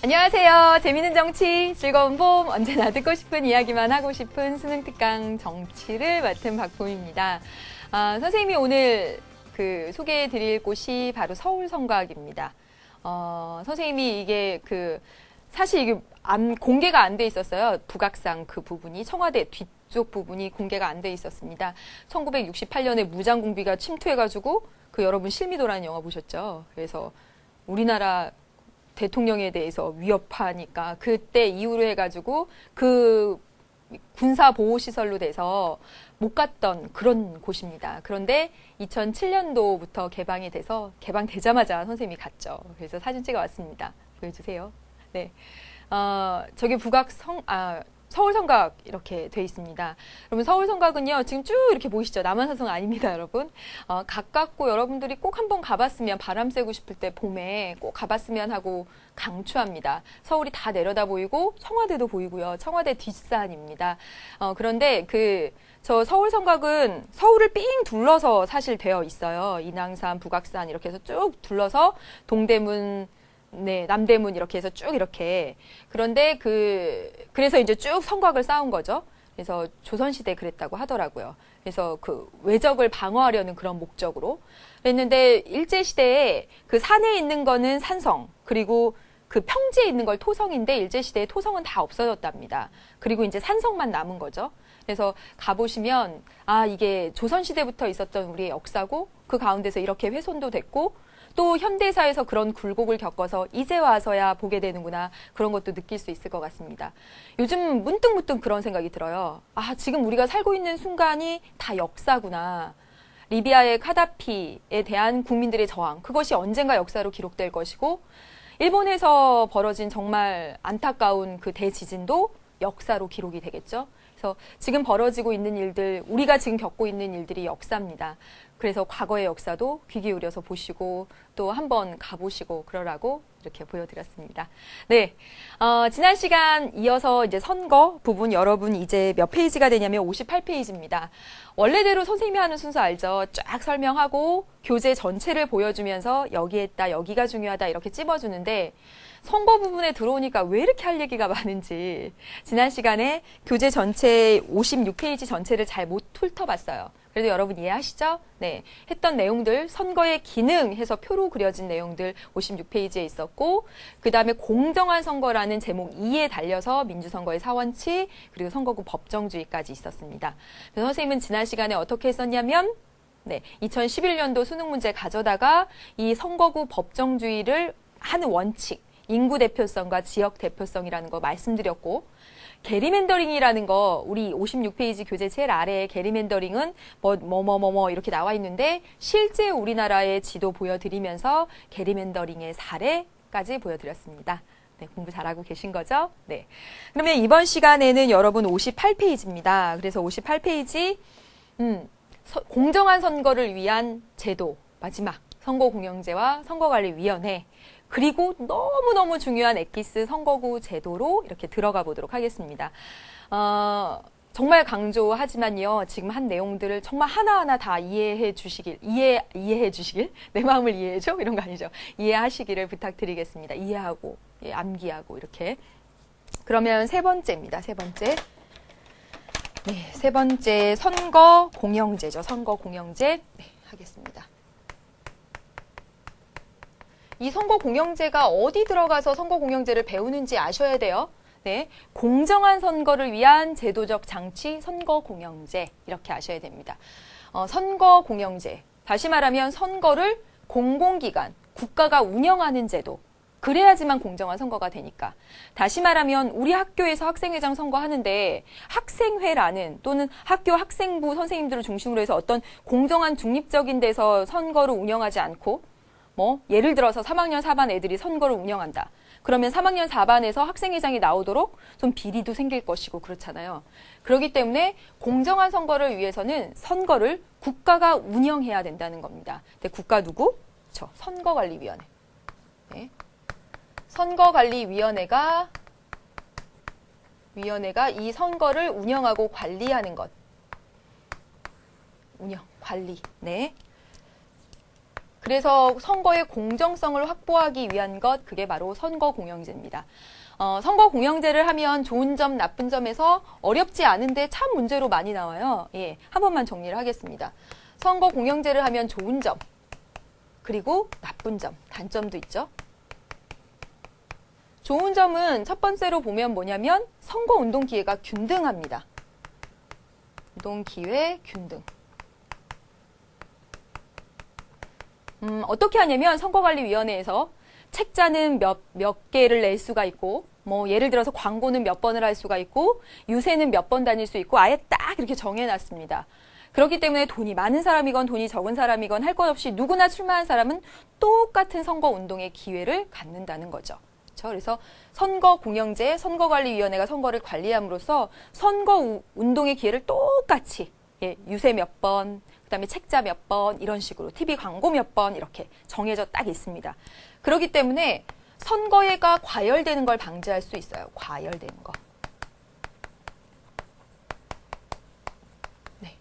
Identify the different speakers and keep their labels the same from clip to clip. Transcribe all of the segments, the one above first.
Speaker 1: 안녕하세요. 재미있는 정치, 즐거운 봄, 언제나 듣고 싶은 이야기만 하고 싶은 수능특강 정치를 맡은 박봄입니다. 선생님이 오늘 소개해드릴 곳이 바로 서울성곽입니다. 선생님이 이게 사실 이게 공개가 안 돼 있었어요. 북악산 그 부분이, 청와대 뒤쪽 부분이 공개가 안 돼 있었습니다. 1968년에 무장공비가 침투해가지고 여러분 실미도라는 영화 보셨죠? 그래서 우리나라 대통령에 대해서 위협하니까 그때 이후로 해가지고 그 군사보호시설로 돼서 못 갔던 그런 곳입니다. 그런데 2007년도부터 개방이 돼서 개방되자마자 선생님이 갔죠. 그래서 사진 찍어 왔습니다. 보여주세요. 네. 저기 서울성곽 이렇게 돼 있습니다. 여러분 서울성곽은요 지금 쭉 이렇게 보이시죠? 남한산성 아닙니다, 여러분. 가깝고 여러분들이 꼭 한번 가봤으면, 바람 쐬고 싶을 때 봄에 꼭 가봤으면 하고 강추합니다. 서울이 다 내려다 보이고 청와대도 보이고요. 청와대 뒷산입니다. 그런데 저 서울성곽은 서울을 삥 둘러서 사실 되어 있어요. 인왕산, 북악산 이렇게 해서 쭉 둘러서 동대문, 네, 남대문 이렇게 해서 쭉 이렇게. 그런데 그래서 이제 쭉 성곽을 쌓은 거죠. 그래서 조선시대에 그랬다고 하더라고요. 그래서 외적을 방어하려는 그런 목적으로. 그랬는데 일제시대에 산에 있는 거는 산성, 그리고 평지에 있는 걸 토성인데 일제시대에 토성은 다 없어졌답니다. 그리고 이제 산성만 남은 거죠. 그래서 가보시면, 이게 조선시대부터 있었던 우리의 역사고, 그 가운데서 이렇게 훼손도 됐고, 또 현대사에서 그런 굴곡을 겪어서 이제 와서야 보게 되는구나, 그런 것도 느낄 수 있을 것 같습니다. 요즘 문득 그런 생각이 들어요. 지금 우리가 살고 있는 순간이 다 역사구나. 리비아의 카다피에 대한 국민들의 저항, 그것이 언젠가 역사로 기록될 것이고, 일본에서 벌어진 정말 안타까운 그 대지진도 역사로 기록이 되겠죠. 그래서 지금 벌어지고 있는 일들, 우리가 지금 겪고 있는 일들이 역사입니다. 그래서 과거의 역사도 귀 기울여서 보시고 또 한번 가보시고 그러라고 이렇게 보여드렸습니다. 네, 지난 시간 이어서 이제 선거 부분, 여러분 이제 몇 페이지가 되냐면 58페이지입니다. 원래대로 선생님이 하는 순서 알죠? 쫙 설명하고 교재 전체를 보여주면서 여기 했다, 여기가 중요하다 이렇게 찝어주는데, 선거 부분에 들어오니까 왜 이렇게 할 얘기가 많은지 지난 시간에 교재 전체 56페이지 전체를 잘 못 훑어봤어요. 그래도 여러분 이해하시죠? 네, 했던 내용들, 선거의 기능 해서 표로 그려진 내용들 56페이지에 있었고, 그 다음에 공정한 선거라는 제목 2에 달려서 민주선거의 사원칙, 그리고 선거구 법정주의까지 있었습니다. 그래서 선생님은 지난 시간에 어떻게 했었냐면, 네, 2011년도 수능 문제 가져다가 이 선거구 법정주의를 하는 원칙, 인구 대표성과 지역 대표성이라는 거 말씀드렸고, 게리맨더링이라는 거, 우리 56페이지 교재 제일 아래에 게리맨더링은 이렇게 나와 있는데, 실제 우리나라의 지도 보여드리면서 게리맨더링의 사례까지 보여드렸습니다. 네, 공부 잘하고 계신 거죠? 네. 그러면 이번 시간에는 여러분 58페이지입니다. 그래서 58페이지, 공정한 선거를 위한 제도, 마지막, 선거공영제와 선거관리위원회, 그리고 너무너무 중요한 엑기스 선거구 제도로 이렇게 들어가 보도록 하겠습니다. 정말 강조하지만요, 지금 한 내용들을 정말 하나하나 다 이해해 주시길, 내 마음을 이해해줘? 이런 거 아니죠. 이해하시기를 부탁드리겠습니다. 이해하고, 암기하고, 이렇게. 그러면 세 번째입니다. 세 번째. 네, 세 번째 선거공영제죠. 선거공영제. 네, 하겠습니다. 이 선거공영제가 어디 들어가서 선거공영제를 배우는지 아셔야 돼요. 네, 공정한 선거를 위한 제도적 장치 선거공영제, 이렇게 아셔야 됩니다. 선거공영제, 다시 말하면 선거를 공공기관, 국가가 운영하는 제도, 그래야지만 공정한 선거가 되니까. 다시 말하면 우리 학교에서 학생회장 선거하는데 학생회라는, 또는 학교 학생부 선생님들을 중심으로 해서 어떤 공정한 중립적인 데서 선거를 운영하지 않고, 예를 들어서 3학년 4반 애들이 선거를 운영한다. 그러면 3학년 4반에서 학생회장이 나오도록 좀 비리도 생길 것이고 그렇잖아요. 그렇기 때문에 공정한 선거를 위해서는 선거를 국가가 운영해야 된다는 겁니다. 근데 국가 누구? 선거관리위원회. 네. 선거관리위원회가 이 선거를 운영하고 관리하는 것. 운영, 관리. 네. 그래서 선거의 공정성을 확보하기 위한 것, 그게 바로 선거공영제입니다. 선거공영제를 하면 좋은 점, 나쁜 점에서 어렵지 않은데 참 문제로 많이 나와요. 예, 한 번만 정리를 하겠습니다. 선거공영제를 하면 좋은 점, 그리고 나쁜 점, 단점도 있죠. 좋은 점은 첫 번째로 보면 뭐냐면 선거운동 기회가 균등합니다. 운동 기회 균등. 어떻게 하냐면 선거관리위원회에서 책자는 몇 개를 낼 수가 있고, 뭐 예를 들어서 광고는 몇 번을 할 수가 있고, 유세는 몇 번 다닐 수 있고, 아예 딱 이렇게 정해놨습니다. 그렇기 때문에 돈이 많은 사람이건 돈이 적은 사람이건 할 것 없이 누구나 출마한 사람은 똑같은 선거운동의 기회를 갖는다는 거죠. 그렇죠? 그래서 선거공영제, 선거관리위원회가 선거를 관리함으로써 선거운동의 기회를 똑같이, 예, 유세 몇 번, 그다음에 책자 몇 번, 이런 식으로 TV 광고 몇 번 이렇게 정해져 딱 있습니다. 그렇기 때문에 선거가 과열되는 걸 방지할 수 있어요. 과열되는 거. 네.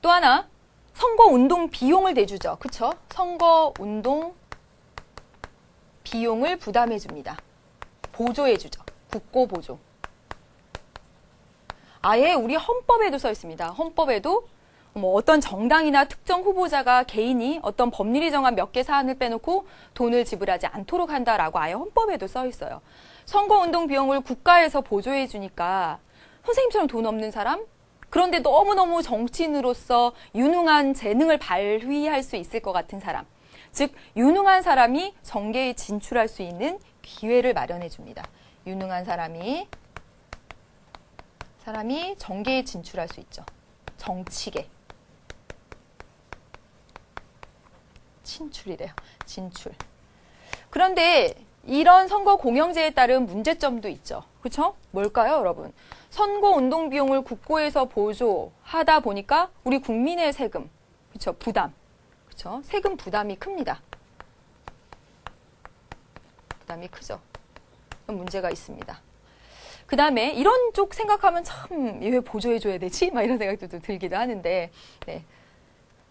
Speaker 1: 또 하나, 선거운동 비용을 내주죠. 그렇죠? 선거운동 비용을 부담해 줍니다. 보조해 주죠. 국고 보조. 아예 우리 헌법에도 써 있습니다. 헌법에도 뭐 어떤 정당이나 특정 후보자가 개인이 어떤 법률이 정한 몇 개 사안을 빼놓고 돈을 지불하지 않도록 한다라고 아예 헌법에도 써 있어요. 선거운동 비용을 국가에서 보조해 주니까 선생님처럼 돈 없는 사람, 그런데 너무너무 정치인으로서 유능한 재능을 발휘할 수 있을 것 같은 사람, 즉 유능한 사람이 정계에 진출할 수 있는 기회를 마련해 줍니다. 유능한 사람이 정계에 진출할 수 있죠. 정치계. 진출이래요. 진출. 그런데 이런 선거 공영제에 따른 문제점도 있죠. 그렇죠? 뭘까요, 여러분? 선거 운동 비용을 국고에서 보조하다 보니까 우리 국민의 세금, 그렇죠? 부담. 그렇죠? 세금 부담이 큽니다. 부담이 크죠. 문제가 있습니다. 그 다음에 이런 쪽 생각하면 참 왜 보조해줘야 되지? 막 이런 생각도 좀 들기도 하는데, 네.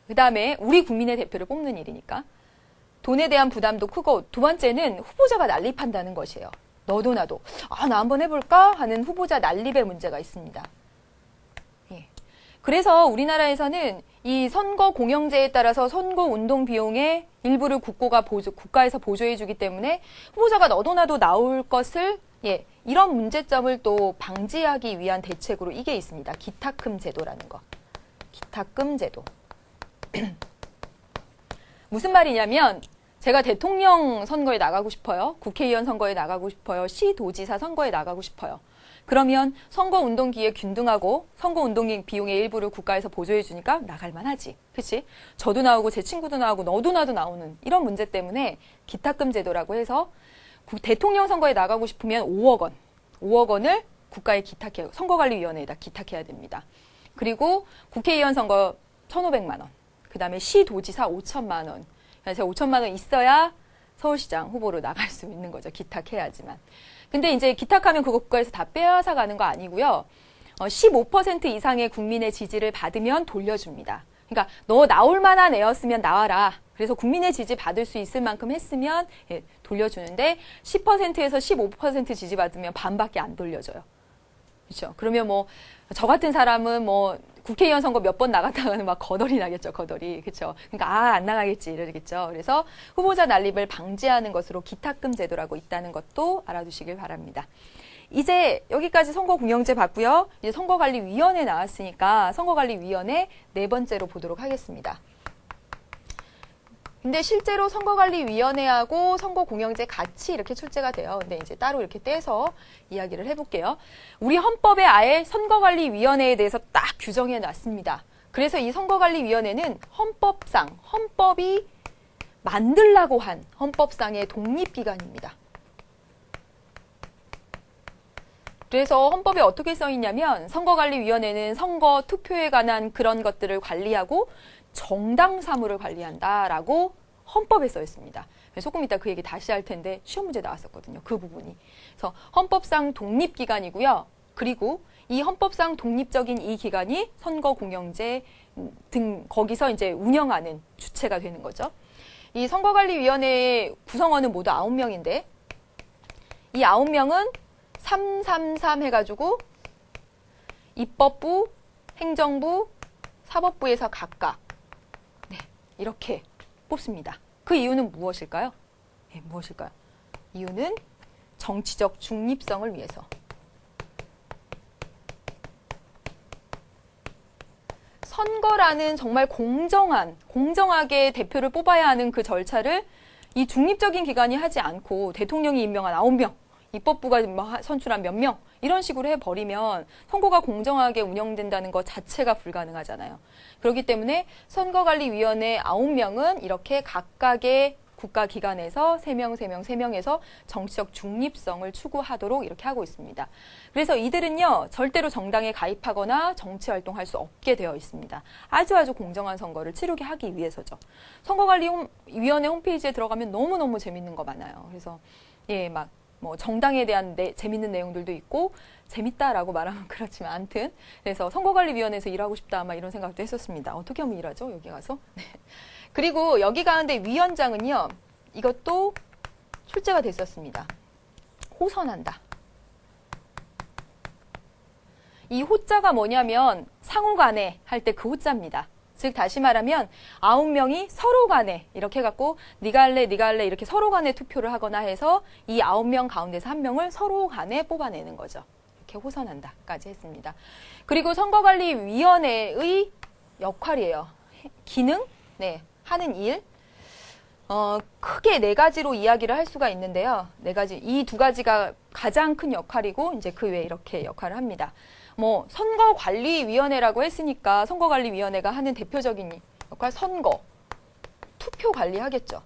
Speaker 1: 그 다음에 우리 국민의 대표를 뽑는 일이니까 돈에 대한 부담도 크고, 두 번째는 후보자가 난립한다는 것이에요. 너도 나도 나 한번 해볼까 하는 후보자 난립의 문제가 있습니다. 예. 그래서 우리나라에서는 이 선거 공영제에 따라서 선거 운동 비용의 일부를 국가에서 보조해주기 때문에 후보자가 너도 나도 나올 것을, 예, 이런 문제점을 또 방지하기 위한 대책으로 이게 있습니다. 기탁금 제도라는 거. 기탁금 제도. 무슨 말이냐면 제가 대통령 선거에 나가고 싶어요. 국회의원 선거에 나가고 싶어요. 시도지사 선거에 나가고 싶어요. 그러면 선거운동 기회 균등하고 선거운동 비용의 일부를 국가에서 보조해 주니까 나갈 만하지. 그치? 저도 나오고 제 친구도 나오고 너도 나도 나오는 이런 문제 때문에 기탁금 제도라고 해서 대통령 선거에 나가고 싶으면 5억 원을 국가에 기탁해요. 선거관리위원회에다 기탁해야 됩니다. 그리고 국회의원 선거 1,500만 원. 그 다음에 시도지사 5천만 원. 그래서 5천만 원 있어야 서울시장 후보로 나갈 수 있는 거죠. 기탁해야지만. 근데 이제 기탁하면 그거 국가에서 다 빼앗아 가는 거 아니고요. 15% 이상의 국민의 지지를 받으면 돌려줍니다. 그러니까 너 나올 만한 애였으면 나와라. 그래서 국민의 지지 받을 수 있을 만큼 했으면, 예, 돌려주는데 10%에서 15% 지지 받으면 반밖에 안 돌려줘요. 그렇죠? 그러면 뭐 저 같은 사람은 뭐 국회의원 선거 몇 번 나갔다가는 막 거덜이 나겠죠, 거덜이. 그렇죠? 그러니까 안 나가겠지 이러겠죠. 그래서 후보자 난립을 방지하는 것으로 기탁금 제도라고 있다는 것도 알아두시길 바랍니다. 이제 여기까지 선거공영제 봤고요. 이제 선거관리위원회 나왔으니까 선거관리위원회 네 번째로 보도록 하겠습니다. 근데 실제로 선거관리위원회하고 선거공영제 같이 이렇게 출제가 돼요. 근데 이제 따로 이렇게 떼서 이야기를 해볼게요. 우리 헌법에 아예 선거관리위원회에 대해서 딱 규정해 놨습니다. 그래서 이 선거관리위원회는 헌법이 만들라고 한 헌법상의 독립기관입니다. 그래서 헌법에 어떻게 써 있냐면 선거관리위원회는 선거 투표에 관한 그런 것들을 관리하고 정당 사무를 관리한다라고 헌법에 써 있습니다. 조금 이따 그 얘기 다시 할 텐데 시험 문제 나왔었거든요. 그 부분이. 그래서 헌법상 독립기관이고요. 그리고 이 헌법상 독립적인 이 기관이 선거공영제 등 거기서 이제 운영하는 주체가 되는 거죠. 이 선거관리위원회의 구성원은 모두 9명인데 이 9명은 333 해가지고 입법부, 행정부, 사법부에서 각각 네, 이렇게 뽑습니다. 그 이유는 무엇일까요? 네, 무엇일까요? 이유는 정치적 중립성을 위해서. 선거라는 정말 공정하게 대표를 뽑아야 하는 그 절차를 이 중립적인 기관이 하지 않고 대통령이 임명한 9명, 입법부가 선출한 몇 명, 이런 식으로 해버리면 선거가 공정하게 운영된다는 것 자체가 불가능하잖아요. 그렇기 때문에 선거관리위원회 9명은 이렇게 각각의 국가기관에서 3명에서 정치적 중립성을 추구하도록 이렇게 하고 있습니다. 그래서 이들은요, 절대로 정당에 가입하거나 정치활동할 수 없게 되어 있습니다. 아주 공정한 선거를 치르게 하기 위해서죠. 선거관리위원회 홈페이지에 들어가면 너무너무 재밌는 거 많아요. 그래서 예, 막 뭐 정당에 대한 재밌는 내용들도 있고 재밌다라고 말하면 그렇지만 아무튼 그래서 선거관리위원회에서 일하고 싶다 막 이런 생각도 했었습니다. 어떻게 하면 일하죠? 여기 가서. 네. 그리고 여기 가운데 위원장은요. 이것도 출제가 됐었습니다. 호선한다. 이 호자가 뭐냐면 상호 간에 할 때 그 호자입니다. 즉 다시 말하면 9명이 서로 간에 이렇게 해갖고 네가 할래 이렇게 서로 간에 투표를 하거나 해서 이 9명 가운데서 1명을 서로 간에 뽑아내는 거죠. 이렇게 호선한다까지 했습니다. 그리고 선거관리위원회의 역할이에요. 기능, 네, 하는 일. 크게 4가지로 이야기를 할 수가 있는데요. 4가지, 이 2가지가 가장 큰 역할이고 이제 그 외에 이렇게 역할을 합니다. 뭐 선거관리위원회라고 했으니까 선거관리위원회가 하는 대표적인 역할 선거, 투표 관리하겠죠.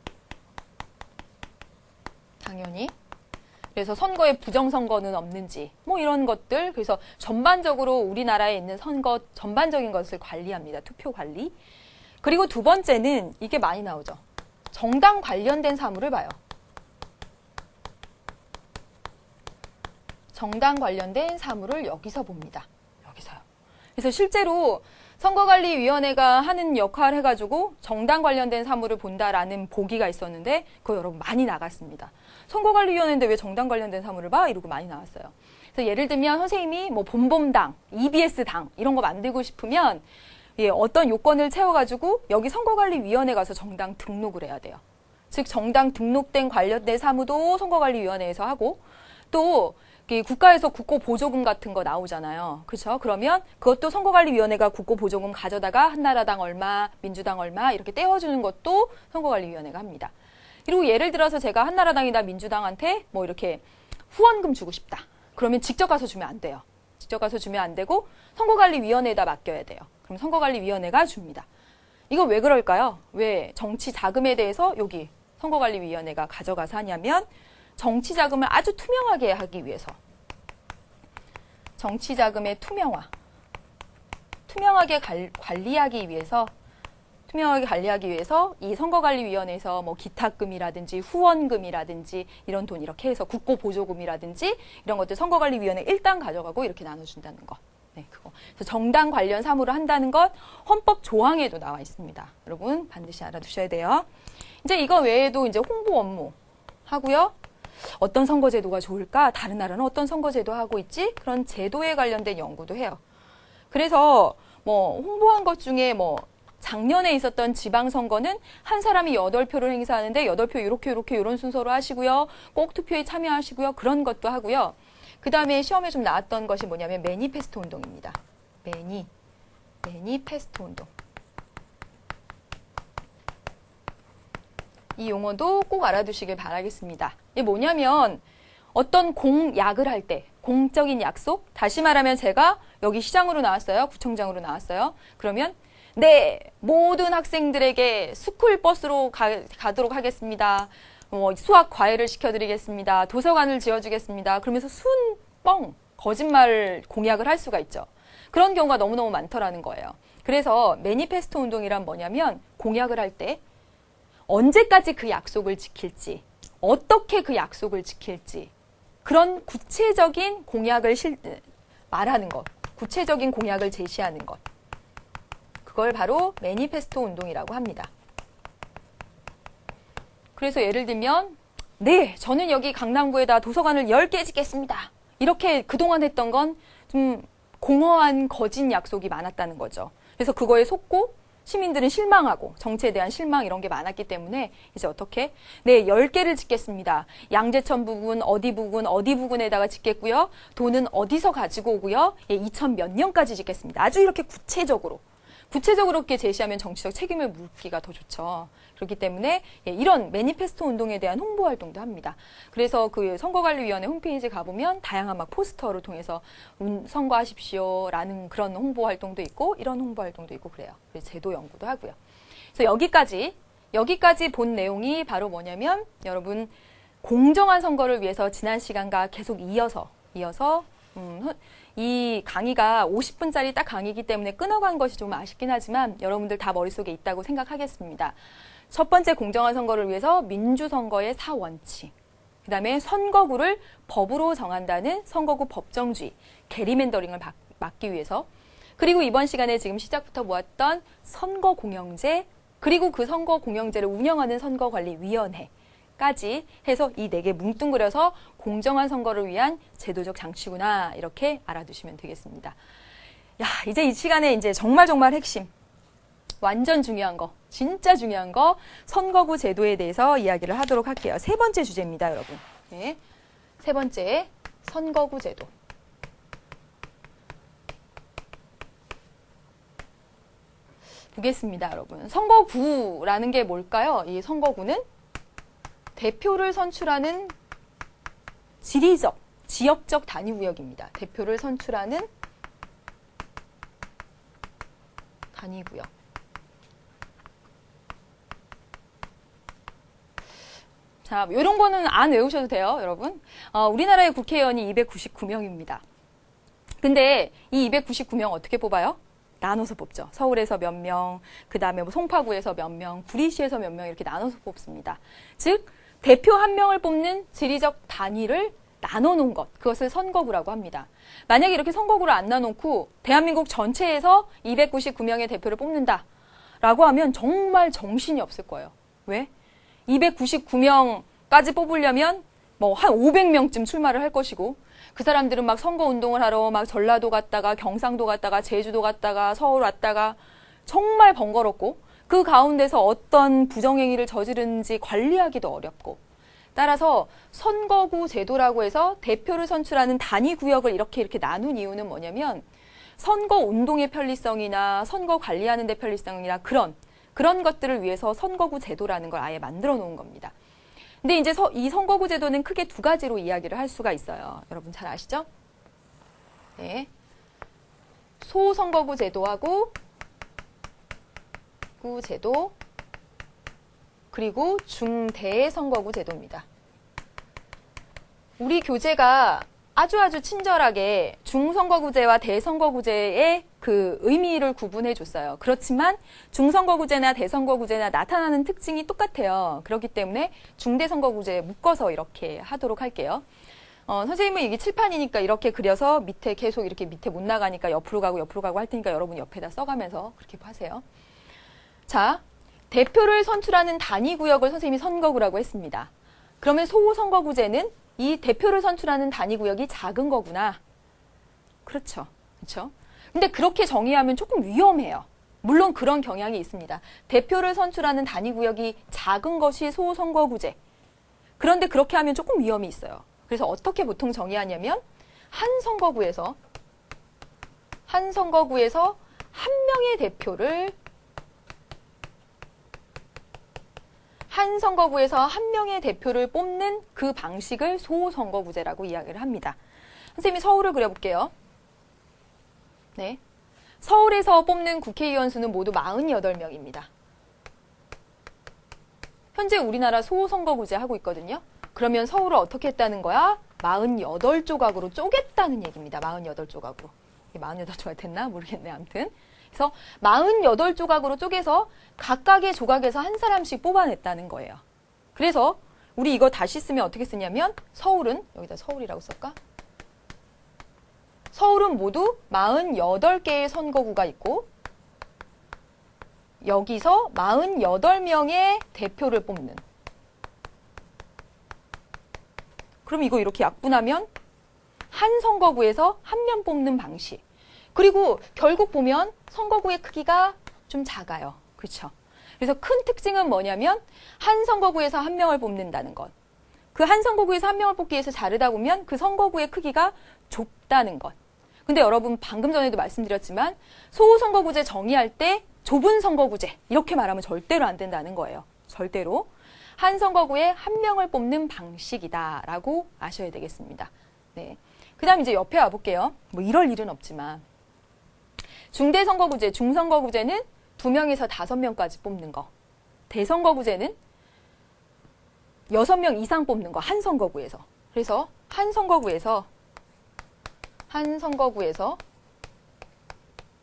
Speaker 1: 당연히. 그래서 선거에 부정선거는 없는지 뭐 이런 것들 그래서 전반적으로 우리나라에 있는 선거 전반적인 것을 관리합니다. 투표 관리. 그리고 2번째는 이게 많이 나오죠. 정당 관련된 사무를 봐요. 정당 관련된 사무를 여기서 봅니다. 여기서요. 그래서 실제로 선거관리위원회가 하는 역할 해가지고 정당 관련된 사무를 본다라는 보기가 있었는데 그거 여러분 많이 나갔습니다. 선거관리위원회인데 왜 정당 관련된 사무를 봐? 이러고 많이 나왔어요. 그래서 예를 들면 선생님이 뭐 본범당, EBS당 이런 거 만들고 싶으면 예, 어떤 요건을 채워가지고 여기 선거관리위원회 가서 정당 등록을 해야 돼요. 즉 정당 등록된 관련된 사무도 선거관리위원회에서 하고 또 국가에서 국고보조금 같은 거 나오잖아요. 그렇죠? 그러면 그것도 선거관리위원회가 국고보조금 가져다가 한나라당 얼마, 민주당 얼마 이렇게 떼어주는 것도 선거관리위원회가 합니다. 그리고 예를 들어서 제가 한나라당이나 민주당한테 뭐 이렇게 후원금 주고 싶다. 그러면 직접 가서 주면 안 돼요. 직접 가서 주면 안 되고 선거관리위원회에다 맡겨야 돼요. 그럼 선거관리위원회가 줍니다. 이거 왜 그럴까요? 왜 정치 자금에 대해서 여기 선거관리위원회가 가져가서 하냐면 정치 자금을 아주 투명하게 하기 위해서 정치 자금의 투명하게 관리하기 위해서 이 선거관리위원회에서 뭐 기탁금이라든지 후원금이라든지 이런 돈 이렇게 해서 국고보조금이라든지 이런 것들 선거관리위원회 일단 가져가고 이렇게 나눠준다는 거. 네, 그거. 그래서 정당 관련 사무를 한다는 것 헌법 조항에도 나와 있습니다. 여러분 반드시 알아두셔야 돼요. 이제 이거 외에도 이제 홍보 업무 하고요. 어떤 선거제도가 좋을까? 다른 나라는 어떤 선거제도 하고 있지? 그런 제도에 관련된 연구도 해요. 그래서 뭐 홍보한 것 중에 뭐 작년에 있었던 지방선거는 한 사람이 8표를 행사하는데 8표 이렇게 이런 순서로 하시고요. 꼭 투표에 참여하시고요. 그런 것도 하고요. 그 다음에 시험에 좀 나왔던 것이 뭐냐면 매니페스토 운동입니다. 매니페스토 운동. 이 용어도 꼭 알아두시길 바라겠습니다. 이게 뭐냐면 어떤 공약을 할 때, 공적인 약속, 다시 말하면 제가 여기 시장으로 나왔어요. 구청장으로 나왔어요. 그러면 네, 모든 학생들에게 스쿨버스로 가도록 하겠습니다. 수학 과외를 시켜드리겠습니다. 도서관을 지어주겠습니다. 그러면서 순뻥 거짓말 공약을 할 수가 있죠. 그런 경우가 너무너무 많더라는 거예요. 그래서 매니페스토 운동이란 뭐냐면 공약을 할 때 언제까지 그 약속을 지킬지, 어떻게 그 약속을 지킬지 그런 구체적인 공약을 말하는 것, 구체적인 공약을 제시하는 것. 그걸 바로 매니페스토 운동이라고 합니다. 그래서 예를 들면 네, 저는 여기 강남구에다 도서관을 10개 짓겠습니다. 이렇게 그동안 했던 건 좀 공허한 거짓 약속이 많았다는 거죠. 그래서 그거에 속고 시민들은 실망하고 정치에 대한 실망 이런 게 많았기 때문에 이제 어떻게? 네, 10개를 짓겠습니다. 양재천 부근, 어디 부근에다가 짓겠고요. 돈은 어디서 가지고 오고요. 예, 2000 몇 년까지 짓겠습니다. 아주 이렇게 구체적으로 이렇게 제시하면 정치적 책임을 묻기가 더 좋죠. 그렇기 때문에 예, 이런 매니페스토 운동에 대한 홍보 활동도 합니다. 그래서 그 선거관리위원회 홈페이지 가보면 다양한 막 포스터를 통해서 선거하십시오라는 그런 홍보 활동도 있고 이런 홍보 활동도 있고 그래요. 그래서 제도 연구도 하고요. 그래서 여기까지 본 내용이 바로 뭐냐면 여러분 공정한 선거를 위해서 지난 시간과 계속 이어서 이 강의가 50분짜리 딱 강의이기 때문에 끊어간 것이 좀 아쉽긴 하지만 여러분들 다 머릿속에 있다고 생각하겠습니다. 첫 번째 공정한 선거를 위해서 민주선거의 4원칙, 그 다음에 선거구를 법으로 정한다는 선거구 법정주의, 게리맨더링을 막기 위해서, 그리고 이번 시간에 지금 시작부터 보았던 선거공영제, 그리고 그 선거공영제를 운영하는 선거관리위원회까지 해서 이 4개 뭉뚱그려서 공정한 선거를 위한 제도적 장치구나 이렇게 알아두시면 되겠습니다. 야, 이제 이 시간에 이제 정말 핵심, 완전 중요한 거, 진짜 중요한 거 선거구 제도에 대해서 이야기를 하도록 할게요. 세 번째 주제입니다, 여러분. 네, 세 번째 선거구 제도. 보겠습니다, 여러분. 선거구라는 게 뭘까요? 이 선거구는 대표를 선출하는 지역적 단위구역입니다. 대표를 선출하는 단위구역. 자, 이런 거는 안 외우셔도 돼요, 여러분. 우리나라의 국회의원이 299명입니다. 근데 이 299명 어떻게 뽑아요? 나눠서 뽑죠. 서울에서 몇 명, 그 다음에 뭐 송파구에서 몇 명, 구리시에서 몇 명 이렇게 나눠서 뽑습니다. 즉, 대표 한 명을 뽑는 지리적 단위를 나눠놓은 것, 그것을 선거구라고 합니다. 만약에 이렇게 선거구를 안 나눠놓고 대한민국 전체에서 299명의 대표를 뽑는다라고 하면 정말 정신이 없을 거예요. 왜? 299명까지 뽑으려면 뭐 한 500명쯤 출마를 할 것이고 그 사람들은 막 선거운동을 하러 막 전라도 갔다가 경상도 갔다가 제주도 갔다가 서울 왔다가 정말 번거롭고 그 가운데서 어떤 부정행위를 저지르는지 관리하기도 어렵고 따라서 선거구 제도라고 해서 대표를 선출하는 단위구역을 이렇게 나눈 이유는 뭐냐면 선거운동의 편리성이나 선거 관리하는 데 편리성이나 그런 것들을 위해서 선거구 제도라는 걸 아예 만들어 놓은 겁니다. 근데 이제 이 선거구 제도는 크게 두 가지로 이야기를 할 수가 있어요. 여러분 잘 아시죠? 네. 소선거구 제도하고 제도 그리고 중대선거구 제도입니다. 우리 교재가 아주 친절하게 중선거구제와 대선거구제의 그 의미를 구분해 줬어요. 그렇지만 중선거구제나 대선거구제나 나타나는 특징이 똑같아요. 그렇기 때문에 중대선거구제에 묶어서 이렇게 하도록 할게요. 선생님은 이게 칠판이니까 이렇게 그려서 밑에 계속 이렇게 밑에 못 나가니까 옆으로 가고 할 테니까 여러분 옆에다 써가면서 그렇게 하세요. 자, 대표를 선출하는 단위구역을 선생님이 선거구라고 했습니다. 그러면 소선거구제는 이 대표를 선출하는 단위구역이 작은 거구나. 그렇죠. 근데 그렇게 정의하면 조금 위험해요. 물론 그런 경향이 있습니다. 대표를 선출하는 단위구역이 작은 것이 소선거구제. 그런데 그렇게 하면 조금 위험이 있어요. 그래서 어떻게 보통 정의하냐면 한 선거구에서 한 명의 대표를 뽑는 그 방식을 소선거구제라고 이야기를 합니다. 선생님이 서울을 그려볼게요. 네, 서울에서 뽑는 국회의원 수는 모두 48명입니다. 현재 우리나라 소선거구제 하고 있거든요. 그러면 서울을 어떻게 했다는 거야? 48조각으로 쪼갰다는 얘기입니다. 48조각으로. 48조각 됐나? 모르겠네. 아무튼. 그래서 48조각으로 쪼개서 각각의 조각에서 한 사람씩 뽑아냈다는 거예요. 그래서 우리 이거 다시 쓰면 어떻게 쓰냐면 서울은, 여기다 서울이라고 쓸까? 서울은 모두 48개의 선거구가 있고 여기서 48명의 대표를 뽑는 그럼 이거 이렇게 약분하면 한 선거구에서 한 명 뽑는 방식. 그리고 결국 보면 선거구의 크기가 좀 작아요. 그렇죠? 그래서 큰 특징은 뭐냐면 한 선거구에서 한 명을 뽑는다는 것. 그 한 선거구에서 한 명을 뽑기 위해서 자르다 보면 그 선거구의 크기가 좁다는 것. 근데 여러분 방금 전에도 말씀드렸지만 소선거구제 정의할 때 좁은 선거구제 이렇게 말하면 절대로 안 된다는 거예요. 절대로. 한 선거구에 한 명을 뽑는 방식이다라고 아셔야 되겠습니다. 네. 그 다음 이제 옆에 와볼게요. 뭐 이럴 일은 없지만 중대선거구제, 중선거구제는 2명에서 5명까지 뽑는 거. 대선거구제는 6명 이상 뽑는 거, 한 선거구에서. 그래서 한 선거구에서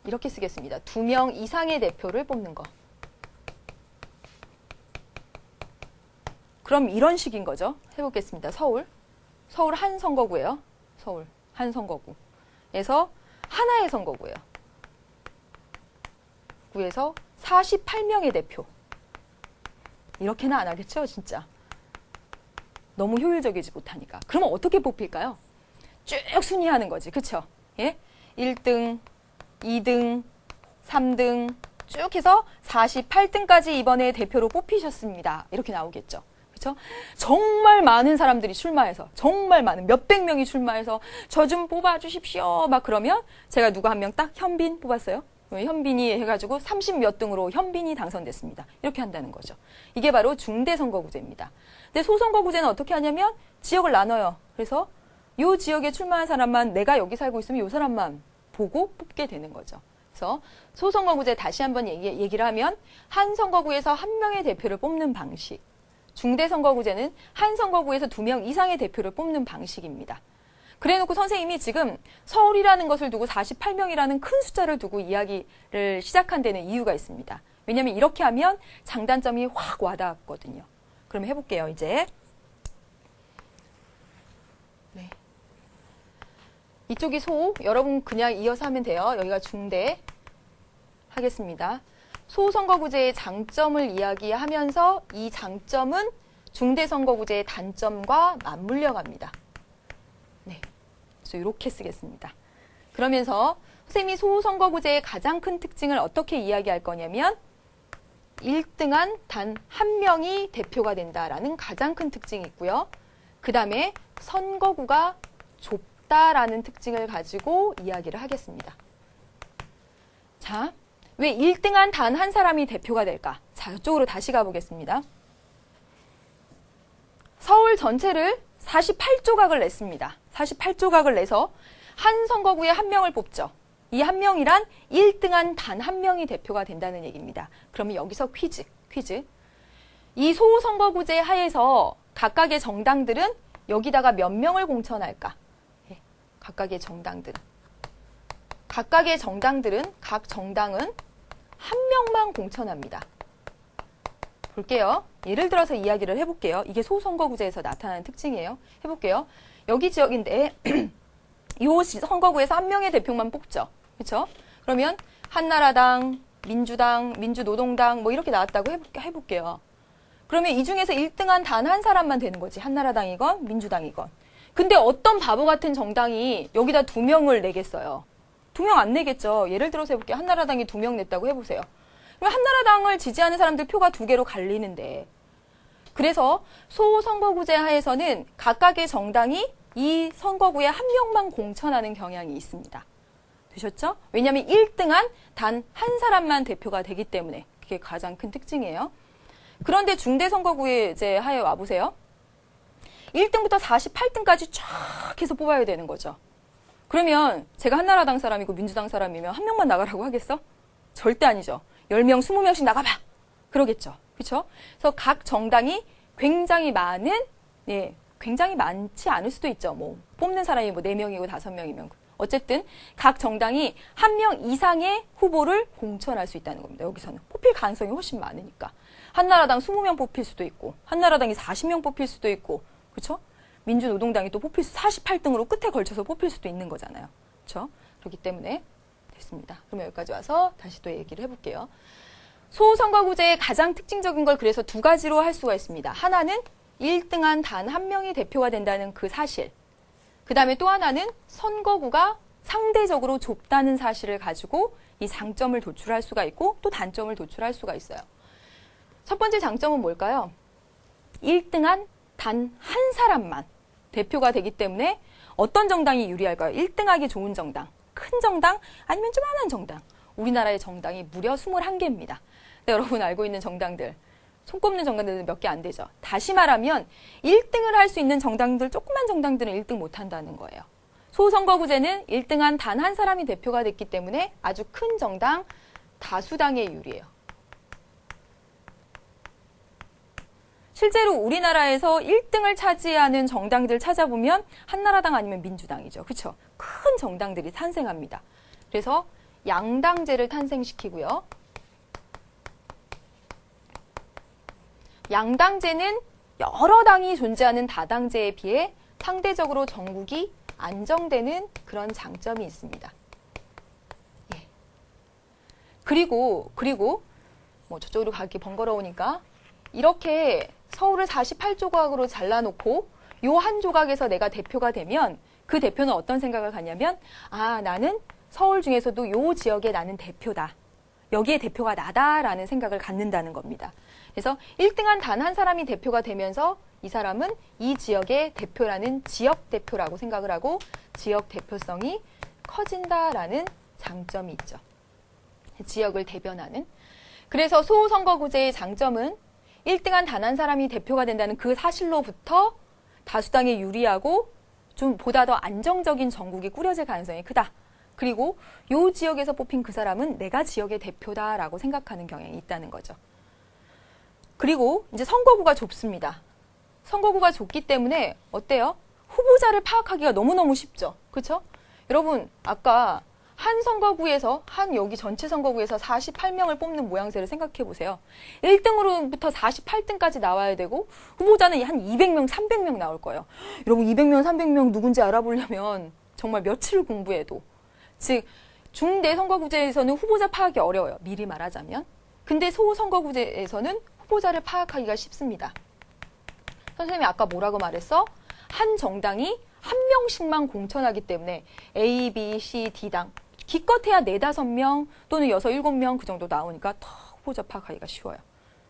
Speaker 1: 이렇게 쓰겠습니다. 2명 이상의 대표를 뽑는 거. 그럼 이런 식인 거죠. 해보겠습니다. 서울 한 선거구예요. 서울 한 선거구에서 하나의 선거구예요. 구에서 48명의 대표. 이렇게는 안 하겠죠, 진짜. 너무 효율적이지 못하니까. 그러면 어떻게 뽑힐까요? 쭉 순위하는 거지, 그쵸? 예? 1등, 2등, 3등 쭉 해서 48등까지 이번에 대표로 뽑히셨습니다. 이렇게 나오겠죠. 그렇죠? 정말 많은 사람들이 출마해서 정말 많은 몇백 명이 출마해서 저 좀 뽑아주십시오. 막 그러면 제가 누가 한 명 딱 현빈 뽑았어요. 현빈이 해가지고 30몇 등으로 현빈이 당선됐습니다. 이렇게 한다는 거죠. 이게 바로 중대선거구제입니다. 근데 소선거구제는 어떻게 하냐면 지역을 나눠요. 그래서 이 지역에 출마한 사람만 내가 여기 살고 있으면 이 사람만 보고 뽑게 되는 거죠. 그래서 소선거구제 다시 한번 얘기를 하면 한 선거구에서 한 명의 대표를 뽑는 방식. 중대선거구제는 한 선거구에서 2명 이상의 대표를 뽑는 방식입니다. 그래놓고 선생님이 지금 서울이라는 것을 두고 48명이라는 큰 숫자를 두고 이야기를 시작한 데는 이유가 있습니다. 왜냐하면 이렇게 하면 장단점이 확 와닿거든요. 그럼 해볼게요, 이제. 네. 이쪽이 소, 여러분 그냥 이어서 하면 돼요. 여기가 중대 하겠습니다. 소선거구제의 장점을 이야기하면서 이 장점은 중대선거구제의 단점과 맞물려 갑니다. 네, 그래서 이렇게 쓰겠습니다. 그러면서 선생님이 소선거구제의 가장 큰 특징을 어떻게 이야기할 거냐면 1등한 단 한 명이 대표가 된다라는 가장 큰 특징이 있고요. 그 다음에 선거구가 좁다라는 특징을 가지고 이야기를 하겠습니다. 자, 왜 1등한 단 한 사람이 대표가 될까? 자, 이쪽으로 다시 가보겠습니다. 서울 전체를 48조각을 냈습니다. 48조각을 내서 한 선거구에 한 명을 뽑죠. 이 한 명이란 1등한 단 한 명이 대표가 된다는 얘기입니다. 그러면 여기서 퀴즈. 이 소선거구제 하에서 각각의 정당들은 여기다가 몇 명을 공천할까? 예, 각각의 정당들은 각 정당은 한 명만 공천합니다. 볼게요. 예를 들어서 이야기를 해볼게요. 이게 소선거구제에서 나타나는 특징이에요. 해볼게요. 여기 지역인데 이 선거구에서 한 명의 대표만 뽑죠. 그렇죠? 그러면 한나라당, 민주당, 민주노동당 뭐 이렇게 나왔다고 해볼게요. 그러면 이 중에서 1등한 단 한 사람만 되는 거지. 한나라당이건 민주당이건. 근데 어떤 바보 같은 정당이 여기다 2명을 내겠어요. 2명 안 내겠죠. 예를 들어서 해볼게요. 한나라당이 2명 냈다고 해보세요. 그럼 한나라당을 지지하는 사람들 표가 2개로 갈리는데. 그래서 소선거구제 하에서는 각각의 정당이 이 선거구에 한 명만 공천하는 경향이 있습니다. 되셨죠? 왜냐하면 1등한 단 한 사람만 대표가 되기 때문에 그게 가장 큰 특징이에요. 그런데 중대선거구제 하에 와보세요. 1등부터 48등까지 쫙 해서 뽑아야 되는 거죠. 그러면 제가 한나라당 사람이고 민주당 사람이면 한 명만 나가라고 하겠어? 절대 아니죠. 10명, 20명씩 나가봐. 그러겠죠. 그렇죠? 그래서 각 정당이 굉장히 많은, 예, 굉장히 많지 않을 수도 있죠. 뭐 뽑는 사람이 뭐 4명이고 5명이면. 어쨌든 각 정당이 한 명 이상의 후보를 공천할 수 있다는 겁니다. 여기서는 뽑힐 가능성이 훨씬 많으니까. 한나라당 20명 뽑힐 수도 있고 한나라당이 40명 뽑힐 수도 있고 그렇죠? 민주노동당이 또 뽑힐 수 48등으로 끝에 걸쳐서 뽑힐 수도 있는 거잖아요. 그렇죠? 그렇기 때문에 됐습니다. 그럼 여기까지 와서 다시 또 얘기를 해볼게요. 소선거구제의 가장 특징적인 걸 그래서 2가지로 할 수가 있습니다. 하나는 1등한 단 한 명이 대표가 된다는 그 사실. 그 다음에 또 하나는 선거구가 상대적으로 좁다는 사실을 가지고 이 장점을 도출할 수가 있고 또 단점을 도출할 수가 있어요. 첫 번째 장점은 뭘까요? 1등한 단 한 사람만 대표가 되기 때문에 어떤 정당이 유리할까요? 1등하기 좋은 정당, 큰 정당, 아니면 조그만한 정당. 우리나라의 정당이 무려 21개입니다. 여러분 알고 있는 정당들, 손꼽는 정당들은 몇 개 안 되죠. 다시 말하면 1등을 할 수 있는 정당들, 조그만 정당들은 1등 못한다는 거예요. 소선거구제는 1등한 단 한 사람이 대표가 됐기 때문에 아주 큰 정당, 다수당에 유리해요. 실제로 우리나라에서 1등을 차지하는 정당들 찾아보면 한나라당 아니면 민주당이죠. 그렇죠? 큰 정당들이 탄생합니다. 그래서 양당제를 탄생시키고요. 양당제는 여러 당이 존재하는 다당제에 비해 상대적으로 전국이 안정되는 그런 장점이 있습니다. 예. 그리고 뭐 저쪽으로 가기 번거로우니까 이렇게 서울을 48조각으로 잘라놓고 요 한 조각에서 내가 대표가 되면 그 대표는 어떤 생각을 갖냐면 아, 나는 서울 중에서도 요 지역에 나는 대표다. 여기에 대표가 나다라는 생각을 갖는다는 겁니다. 그래서 1등한 단 한 사람이 대표가 되면서 이 사람은 이 지역의 대표라는 지역 대표라고 생각을 하고 지역 대표성이 커진다라는 장점이 있죠. 지역을 대변하는. 그래서 소선거구제의 장점은 1등한 단 한 사람이 대표가 된다는 그 사실로부터 다수당에 유리하고 좀 보다 더 안정적인 전국이 꾸려질 가능성이 크다. 그리고 이 지역에서 뽑힌 그 사람은 내가 지역의 대표다라고 생각하는 경향이 있다는 거죠. 그리고 이제 선거구가 좁습니다. 선거구가 좁기 때문에 어때요? 후보자를 파악하기가 너무너무 쉽죠. 그렇죠? 여러분 아까 한 선거구에서 여기 전체 선거구에서 48명을 뽑는 모양새를 생각해 보세요. 1등으로부터 48등까지 나와야 되고 후보자는 한 200명, 300명 나올 거예요. 여러분 200명, 300명 누군지 알아보려면 정말 며칠 공부해도 즉 중대 선거구제에서는 후보자 파악이 어려워요. 미리 말하자면. 근데 소선거구제에서는 후보자를 파악하기가 쉽습니다. 선생님이 아까 뭐라고 말했어? 한 정당이 한 명씩만 공천하기 때문에 A, B, C, D당 기껏해야 4, 5명 또는 6, 7명 그 정도 나오니까 더 후보자 파악하기가 쉬워요.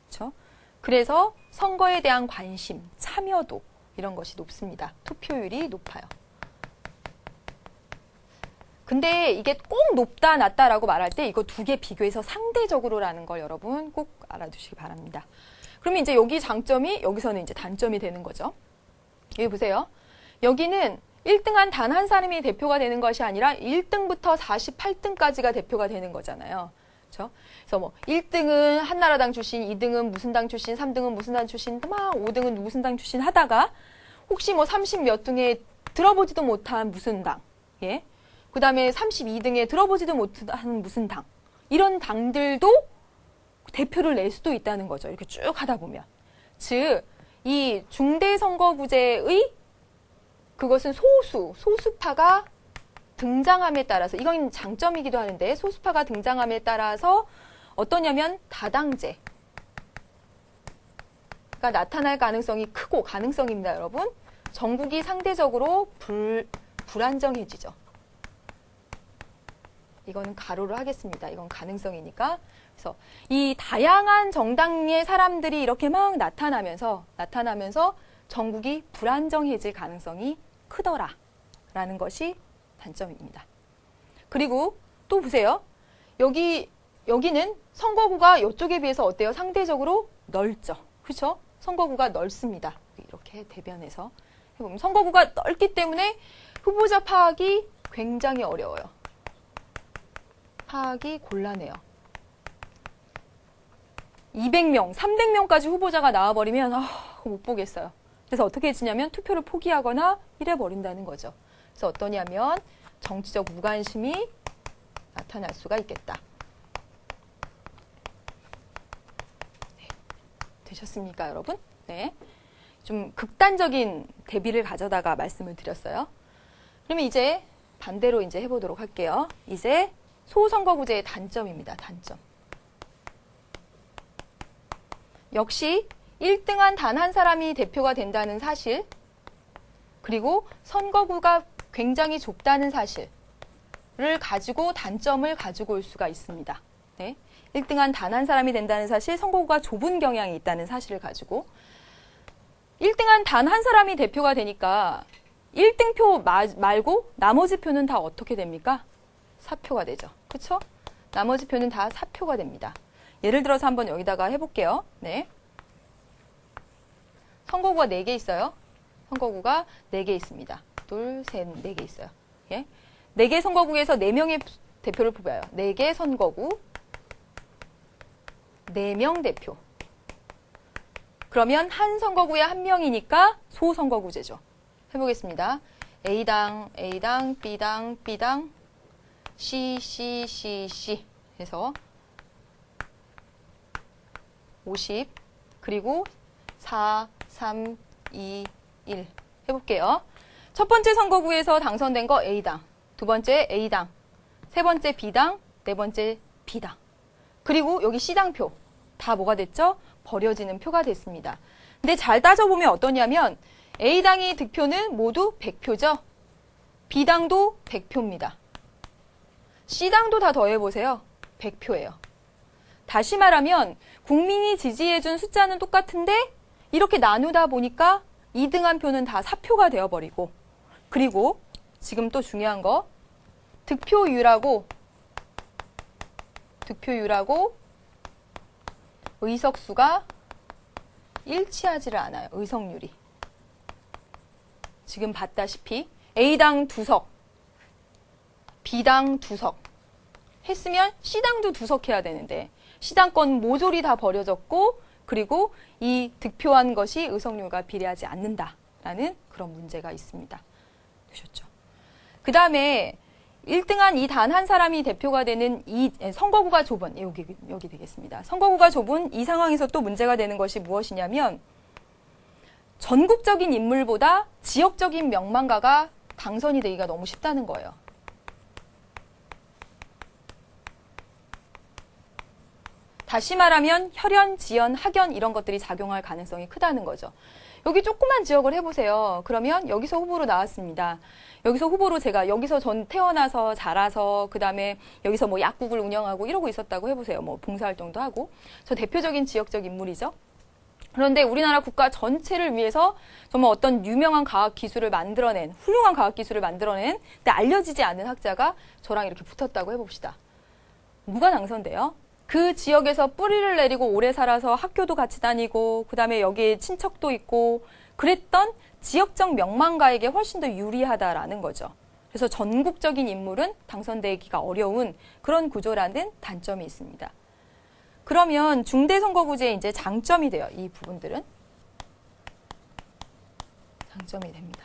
Speaker 1: 그렇죠? 그래서 선거에 대한 관심, 참여도 이런 것이 높습니다. 투표율이 높아요. 근데 이게 꼭 높다, 낮다라고 말할 때 이거 두 개 비교해서 상대적으로라는 걸 여러분 꼭 알아두시기 바랍니다. 그러면 이제 여기 장점이 여기서는 이제 단점이 되는 거죠. 여기 보세요. 여기는 1등한 단 한 사람이 대표가 되는 것이 아니라 1등부터 48등까지가 대표가 되는 거잖아요. 그렇죠? 그래서 뭐 1등은 한나라당 출신, 2등은 무슨 당 출신, 3등은 무슨 당 출신, 막 5등은 무슨 당 출신 하다가 혹시 뭐 30몇 등에 들어보지도 못한 무슨 당, 예? 그 다음에 32등에 들어보지도 못한 무슨 당, 이런 당들도 대표를 낼 수도 있다는 거죠. 이렇게 쭉 하다 보면. 즉, 이 중대선거구제의 그것은 소수파가 등장함에 따라서, 이건 장점이기도 하는데 소수파가 등장함에 따라서 어떠냐면 다당제가 나타날 가능성이 크고, 가능성입니다, 여러분. 전국이 상대적으로 불안정해지죠. 이거는 가로로 하겠습니다. 이건 가능성이니까. 그래서 이 다양한 정당의 사람들이 이렇게 막 나타나면서 전국이 불안정해질 가능성이 크더라라는 것이 단점입니다. 그리고 또 보세요. 여기는 선거구가 이쪽에 비해서 어때요? 상대적으로 넓죠. 그렇죠? 선거구가 넓습니다. 이렇게 대변해서 해보면 선거구가 넓기 때문에 후보자 파악이 굉장히 어려워요. 파악이 곤란해요. 200명, 300명까지 후보자가 나와버리면 못 보겠어요. 그래서 어떻게 해지냐면 투표를 포기하거나 이래버린다는 거죠. 그래서 어떠냐면 정치적 무관심이 나타날 수가 있겠다. 네. 되셨습니까, 여러분? 네. 좀 극단적인 대비를 가져다가 말씀을 드렸어요. 그러면 이제 반대로 이제 해보도록 할게요. 이제 소선거구제의 단점입니다. 단점. 역시 1등한 단 한 사람이 대표가 된다는 사실, 그리고 선거구가 굉장히 좁다는 사실을 가지고 단점을 가지고 올 수가 있습니다. 네. 1등한 단 한 사람이 된다는 사실, 선거구가 좁은 경향이 있다는 사실을 가지고 1등한 단 한 사람이 대표가 되니까 1등표 말고 나머지 표는 다 어떻게 됩니까? 사표가 되죠. 그렇죠? 나머지 표는 다 사표가 됩니다. 예를 들어서 한번 여기다가 해볼게요. 네. 선거구가 4개 있어요. 선거구가 4개 있습니다. 둘, 셋, 4개 있어요. 예? 4개 선거구에서 4명의 대표를 뽑아요. 4개 선거구, 4명 대표. 그러면 한 선거구에 1명이니까 소선거구제죠. 해보겠습니다. A당, A당, B당, B당, C, C, C, C 해서 50, 그리고 4, 3, 2, 1 해볼게요. 첫 번째 선거구에서 당선된 거 A당, 두 번째 A당, 세 번째 B당, 네 번째 B당. 그리고 여기 C당표 다 뭐가 됐죠? 버려지는 표가 됐습니다. 근데 잘 따져보면 어떠냐면 A당이 득표는 모두 100표죠. B당도 100표입니다. C당도 다 더해보세요. 100표예요. 다시 말하면 국민이 지지해준 숫자는 똑같은데 이렇게 나누다 보니까 2등한 표는 다 사표가 되어버리고, 그리고 지금 또 중요한 거 득표율하고 의석수가 일치하지를 않아요. 의석률이. 지금 봤다시피 A당 2석, B당 2석 했으면 C당도 2석 해야 되는데 C당 건 모조리 다 버려졌고, 그리고 이 득표한 것이 의석률과 비례하지 않는다라는 그런 문제가 있습니다. 보셨죠? 그 다음에 1등한 이 단 한 사람이 대표가 되는 이 선거구가 좁은, 여기 되겠습니다. 선거구가 좁은 이 상황에서 또 문제가 되는 것이 무엇이냐면 전국적인 인물보다 지역적인 명망가가 당선이 되기가 너무 쉽다는 거예요. 다시 말하면 혈연, 지연, 학연 이런 것들이 작용할 가능성이 크다는 거죠. 여기 조그만 지역을 해보세요. 그러면 여기서 후보로 나왔습니다. 여기서 후보로 제가 여기서 전 태어나서 자라서 그 다음에 여기서 뭐 약국을 운영하고 이러고 있었다고 해보세요. 뭐 봉사활동도 하고. 저 대표적인 지역적 인물이죠. 그런데 우리나라 국가 전체를 위해서 정말 어떤 유명한 과학 기술을 만들어낸, 훌륭한 과학 기술을 만들어낸 근데 알려지지 않은 학자가 저랑 이렇게 붙었다고 해봅시다. 누가 당선돼요? 그 지역에서 뿌리를 내리고 오래 살아서 학교도 같이 다니고 그 다음에 여기에 친척도 있고 그랬던 지역적 명망가에게 훨씬 더 유리하다라는 거죠. 그래서 전국적인 인물은 당선되기가 어려운 그런 구조라는 단점이 있습니다. 그러면 중대선거구제의 이제 장점이 돼요. 이 부분들은 장점이 됩니다.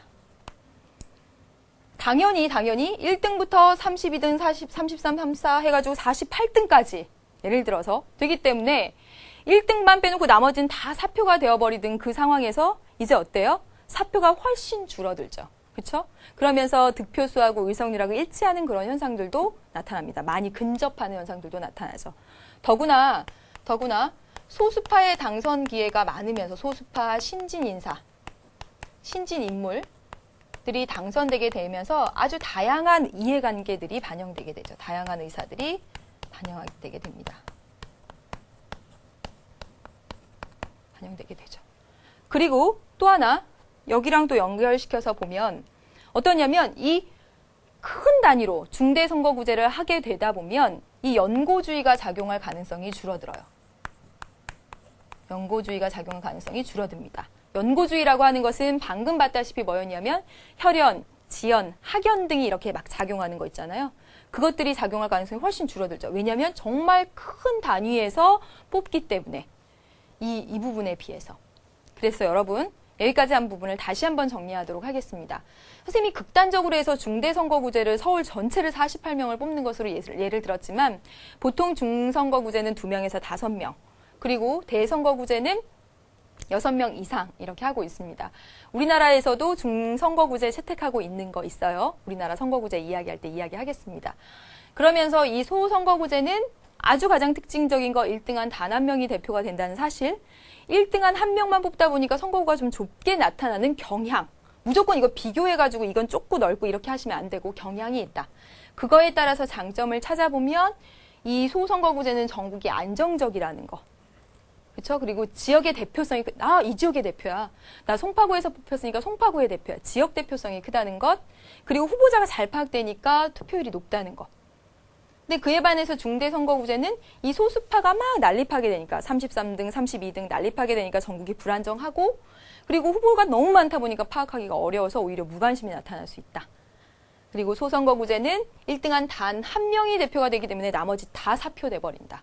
Speaker 1: 당연히 1등부터 32등, 40, 33, 34 해가지고 48등까지 예를 들어서 되기 때문에 1등만 빼놓고 나머지는 다 사표가 되어버리던 그 상황에서 이제 어때요? 사표가 훨씬 줄어들죠. 그렇죠? 그러면서 득표수하고 의석률하고 일치하는 그런 현상들도 나타납니다. 많이 근접하는 현상들도 나타나죠. 더구나 소수파의 당선 기회가 많으면서 소수파 신진 인사, 신진 인물들이 당선되게 되면서 아주 다양한 이해관계들이 반영되게 되죠. 다양한 의사들이 반영되게 됩니다. 반영되게 되죠. 그리고 또 하나 여기랑 또 연결시켜서 보면 어떠냐면 이 큰 단위로 중대선거구제를 하게 되다 보면 이 연고주의가 작용할 가능성이 줄어들어요. 연고주의가 작용할 가능성이 줄어듭니다. 연고주의라고 하는 것은 방금 봤다시피 뭐였냐면 혈연, 지연, 학연 등이 이렇게 막 작용하는 거 있잖아요. 그것들이 작용할 가능성이 훨씬 줄어들죠. 왜냐하면 정말 큰 단위에서 뽑기 때문에 이 부분에 비해서. 그래서 여러분 여기까지 한 부분을 다시 한번 정리하도록 하겠습니다. 선생님이 극단적으로 해서 중대선거구제를 서울 전체를 48명을 뽑는 것으로 예를 들었지만 보통 중선거구제는 2명에서 5명 그리고 대선거구제는 6명 이상 이렇게 하고 있습니다. 우리나라에서도 중선거구제 채택하고 있는 거 있어요. 우리나라 선거구제 이야기할 때 이야기하겠습니다. 그러면서 이 소선거구제는 아주 가장 특징적인 거 1등한 단 한 명이 대표가 된다는 사실. 1등한 한 명만 뽑다 보니까 선거구가 좀 좁게 나타나는 경향. 무조건 이거 비교해가지고 이건 좁고 넓고 이렇게 하시면 안 되고 경향이 있다. 그거에 따라서 장점을 찾아보면 이 소선거구제는 전국이 안정적이라는 거. 그렇죠? 그리고 지역의 대표성이 이 지역의 대표야. 나 송파구에서 뽑혔으니까 송파구의 대표야. 지역 대표성이 크다는 것. 그리고 후보자가 잘 파악되니까 투표율이 높다는 것. 근데 그에 반해서 중대선거구제는 이 소수파가 막 난립하게 되니까 33등, 32등 난립하게 되니까 전국이 불안정하고 그리고 후보가 너무 많다 보니까 파악하기가 어려워서 오히려 무관심이 나타날 수 있다. 그리고 소선거구제는 1등한 단 한 명이 대표가 되기 때문에 나머지 다 사표돼 버린다.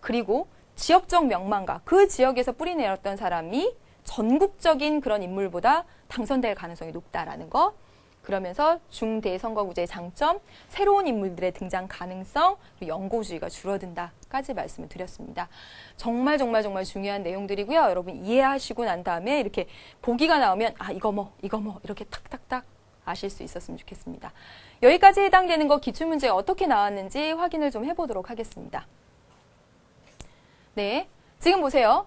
Speaker 1: 그리고 지역적 명망가, 그 지역에서 뿌리 내렸던 사람이 전국적인 그런 인물보다 당선될 가능성이 높다라는 거. 그러면서 중대선거구제의 장점, 새로운 인물들의 등장 가능성, 그리고 연고주의가 줄어든다까지 말씀을 드렸습니다. 정말 중요한 내용들이고요. 여러분 이해하시고 난 다음에 이렇게 보기가 나오면 이거 뭐 이렇게 탁탁탁 아실 수 있었으면 좋겠습니다. 여기까지 해당되는 거 기출문제가 어떻게 나왔는지 확인을 좀 해보도록 하겠습니다. 네, 지금 보세요.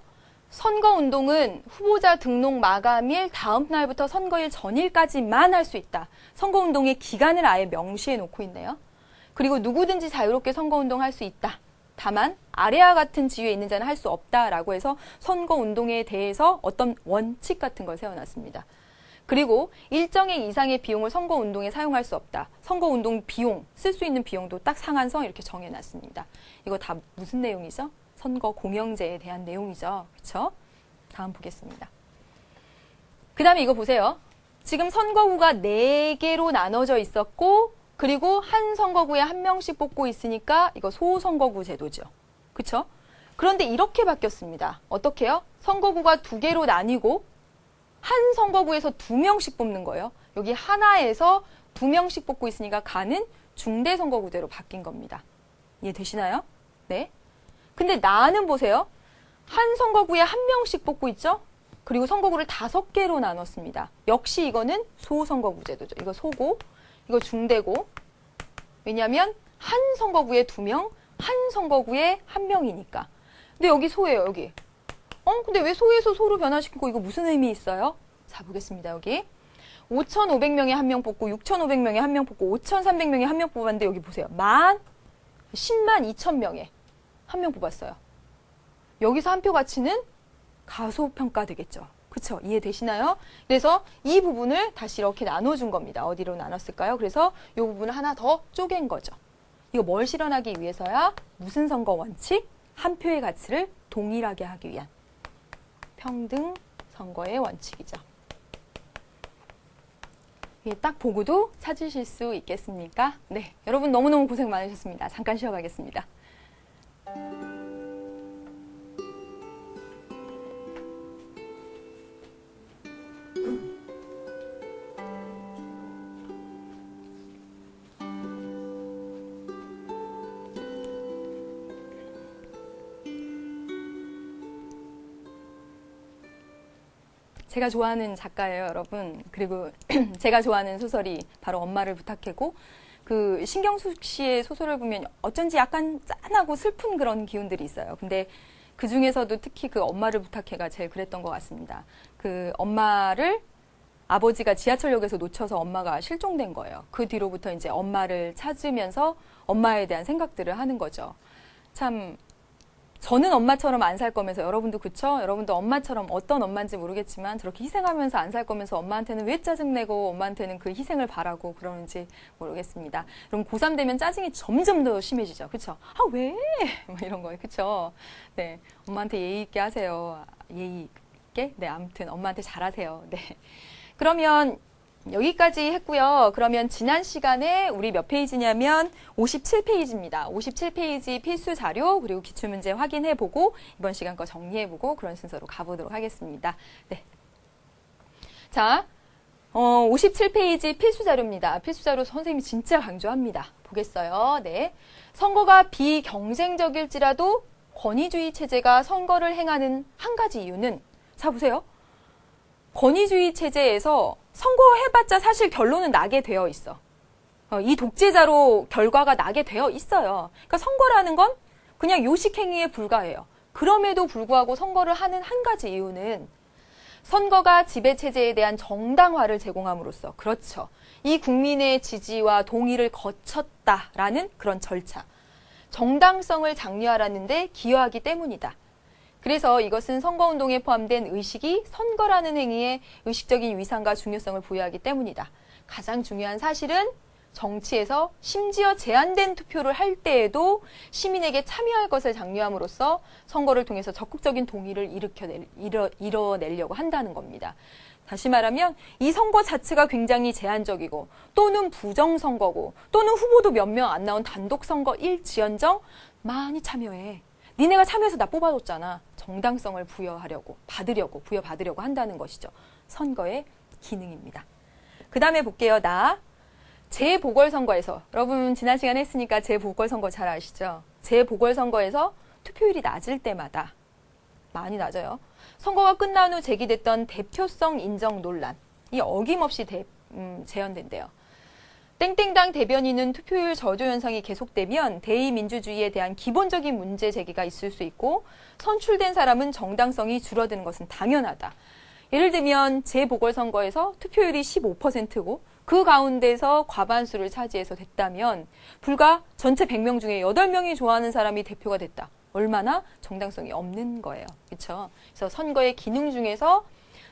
Speaker 1: 선거운동은 후보자 등록 마감일 다음 날부터 선거일 전일까지만 할 수 있다. 선거운동의 기간을 아예 명시해 놓고 있네요. 그리고 누구든지 자유롭게 선거운동할 수 있다. 다만 아래와 같은 지위에 있는 자는 할 수 없다라고 해서 선거운동에 대해서 어떤 원칙 같은 걸 세워놨습니다. 그리고 일정액 이상의 비용을 선거운동에 사용할 수 없다. 선거운동 비용, 쓸 수 있는 비용도 딱 상한선 이렇게 정해놨습니다. 이거 다 무슨 내용이죠? 선거 공영제에 대한 내용이죠. 그렇죠? 다음 보겠습니다. 그 다음에 이거 보세요. 지금 선거구가 4개로 나눠져 있었고 그리고 한 선거구에 한 명씩 뽑고 있으니까 이거 소선거구 제도죠. 그렇죠? 그런데 이렇게 바뀌었습니다. 어떻게요? 선거구가 2개로 나뉘고 한 선거구에서 2명씩 뽑는 거예요. 여기 하나에서 2명씩 뽑고 있으니까 가는 중대선거구제로 바뀐 겁니다. 이해되시나요? 네. 근데 나는 보세요. 한 선거구에 한 명씩 뽑고 있죠? 그리고 선거구를 5개로 나눴습니다. 역시 이거는 소선거구 제도죠. 이거 소고, 이거 중대고. 왜냐하면 한 선거구에 2명, 한 선거구에 1명이니까. 근데 여기 소예요, 여기. 근데 왜 소에서 소로 변화시키고 이거 무슨 의미 있어요? 자, 보겠습니다, 여기. 5,500명에 1명 뽑고, 6,500명에 1명 뽑고, 5,300명에 1명 뽑았는데 여기 보세요. 10만 2,000명에 1명 뽑았어요. 여기서 한 표 가치는 가소평가 되겠죠. 그쵸? 이해되시나요? 그래서 이 부분을 다시 이렇게 나눠준 겁니다. 어디로 나눴을까요? 그래서 이 부분을 하나 더 쪼갠 거죠. 이거 뭘 실현하기 위해서야? 무슨 선거 원칙? 한 표의 가치를 동일하게 하기 위한 평등 선거의 원칙이죠. 이게 딱 보고도 찾으실 수 있겠습니까? 네, 여러분 너무너무 고생 많으셨습니다. 잠깐 쉬어가겠습니다. 제가 좋아하는 작가예요, 여러분. 그리고 제가 좋아하는 소설이 바로 엄마를 부탁해고, 그 신경숙 씨의 소설을 보면 어쩐지 약간 짠하고 슬픈 그런 기운들이 있어요. 근데 그 중에서도 특히 그 엄마를 부탁해가 제일 그랬던 것 같습니다. 그 엄마를 아버지가 지하철역에서 놓쳐서 엄마가 실종된 거예요. 그 뒤로부터 이제 엄마를 찾으면서 엄마에 대한 생각들을 하는 거죠. 참, 저는 엄마처럼 안 살 거면서 여러분도 그쵸? 여러분도 엄마처럼 어떤 엄마인지 모르겠지만 저렇게 희생하면서 안 살 거면서 엄마한테는 왜 짜증내고 엄마한테는 그 희생을 바라고 그러는지 모르겠습니다. 그럼 고3 되면 짜증이 점점 더 심해지죠. 그쵸? 왜? 뭐 이런 거예요. 그쵸? 네. 엄마한테 예의 있게 하세요. 예의 있게? 네. 아무튼 엄마한테 잘하세요. 네. 그러면 여기까지 했고요. 그러면 지난 시간에 우리 몇 페이지냐면 57페이지입니다. 57페이지 필수 자료 그리고 기출문제 확인해보고 이번 시간 거 정리해보고 그런 순서로 가보도록 하겠습니다. 네. 자, 57페이지 필수 자료입니다. 필수 자료 선생님이 진짜 강조합니다. 보겠어요. 네. 선거가 비경쟁적일지라도 권위주의 체제가 선거를 행하는 한 가지 이유는 자 보세요. 권위주의 체제에서 선거해봤자 사실 결론은 나게 되어 있어. 이 독재자로 결과가 나게 되어 있어요. 그러니까 선거라는 건 그냥 요식행위에 불과해요. 그럼에도 불구하고 선거를 하는 한 가지 이유는 선거가 지배체제에 대한 정당화를 제공함으로써, 그렇죠, 이 국민의 지지와 동의를 거쳤다라는 그런 절차, 정당성을 장려하라는 데 기여하기 때문이다. 그래서 이것은 선거운동에 포함된 의식이 선거라는 행위에 의식적인 위상과 중요성을 부여하기 때문이다. 가장 중요한 사실은 정치에서 심지어 제한된 투표를 할 때에도 시민에게 참여할 것을 장려함으로써 선거를 통해서 적극적인 동의를 이뤄내려고 한다는 겁니다. 다시 말하면 이 선거 자체가 굉장히 제한적이고 또는 부정선거고 또는 후보도 몇 명 안 나온 단독선거일지언정 많이 참여해. 니네가 참여해서 나 뽑아줬잖아. 정당성을 부여받으려고 한다는 것이죠. 선거의 기능입니다. 그 다음에 볼게요. 재보궐선거에서, 여러분 지난 시간에 했으니까 재보궐선거 잘 아시죠? 재보궐선거에서 투표율이 낮을 때마다, 많이 낮아요, 선거가 끝난 후 제기됐던 대표성 인정 논란이 어김없이 재현된대요. 땡땡당 대변인은 투표율 저조 현상이 계속되면 대의민주주의에 대한 기본적인 문제 제기가 있을 수 있고 선출된 사람은 정당성이 줄어드는 것은 당연하다. 예를 들면 재보궐선거에서 투표율이 15%고 그 가운데서 과반수를 차지해서 됐다면 불과 전체 100명 중에 8명이 좋아하는 사람이 대표가 됐다. 얼마나 정당성이 없는 거예요. 그렇죠? 그래서 선거의 기능 중에서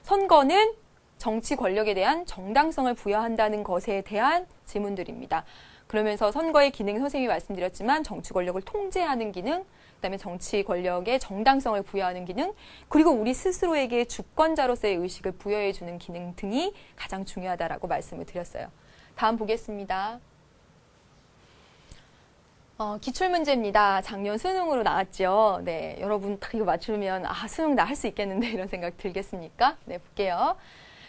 Speaker 1: 선거는 정치 권력에 대한 정당성을 부여한다는 것에 대한 질문들입니다. 그러면서 선거의 기능, 선생님이 말씀드렸지만 정치 권력을 통제하는 기능, 그다음에 정치 권력의 정당성을 부여하는 기능, 그리고 우리 스스로에게 주권자로서의 의식을 부여해주는 기능 등이 가장 중요하다라고 말씀을 드렸어요. 다음 보겠습니다. 기출문제입니다. 작년 수능으로 나왔죠. 네, 여러분 딱 이거 맞추면 수능 나 할 수 있겠는데 이런 생각 들겠습니까? 네, 볼게요.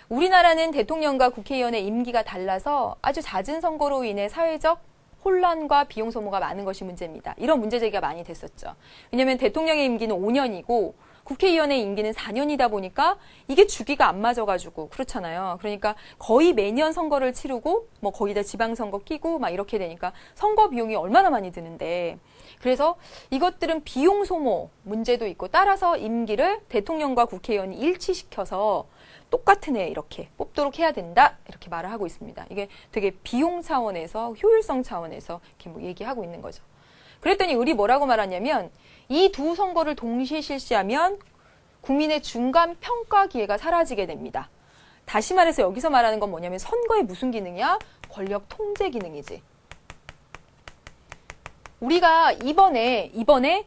Speaker 1: 우리나라는 대통령과 국회의원의 임기가 달라서 아주 잦은 선거로 인해 사회적 혼란과 비용 소모가 많은 것이 문제입니다. 이런 문제 제기가 많이 됐었죠. 왜냐하면 대통령의 임기는 5년이고 국회의원의 임기는 4년이다 보니까 이게 주기가 안 맞아가지고 그렇잖아요. 그러니까 거의 매년 선거를 치르고 뭐 거기다 지방선거 끼고 막 이렇게 되니까 선거 비용이 얼마나 많이 드는데, 그래서 이것들은 비용 소모 문제도 있고 따라서 임기를 대통령과 국회의원이 일치시켜서 똑같은 해 이렇게 뽑도록 해야 된다 이렇게 말을 하고 있습니다. 이게 되게 비용 차원에서 효율성 차원에서 이렇게 뭐 얘기하고 있는 거죠. 그랬더니 우리 뭐라고 말하냐면 이 두 선거를 동시에 실시하면 국민의 중간 평가 기회가 사라지게 됩니다. 다시 말해서 여기서 말하는 건 뭐냐면 선거의 무슨 기능이야? 권력 통제 기능이지. 우리가 이번에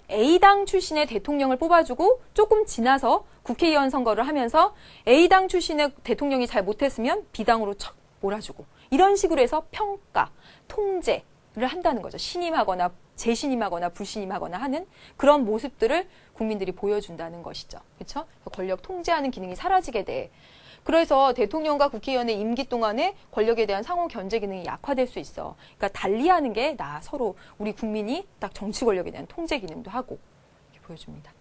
Speaker 1: A당 출신의 대통령을 뽑아주고 조금 지나서 국회의원 선거를 하면서 A당 출신의 대통령이 잘 못했으면 B당으로 척 몰아주고 이런 식으로 해서 평가, 통제를 한다는 거죠. 신임하거나 재신임하거나 불신임하거나 하는 그런 모습들을 국민들이 보여준다는 것이죠. 그렇죠? 권력 통제하는 기능이 사라지게 돼. 그래서 대통령과 국회의원의 임기 동안에 권력에 대한 상호 견제 기능이 약화될 수 있어. 그러니까 달리하는 게 서로 우리 국민이 딱 정치 권력에 대한 통제 기능도 하고 이렇게 보여줍니다.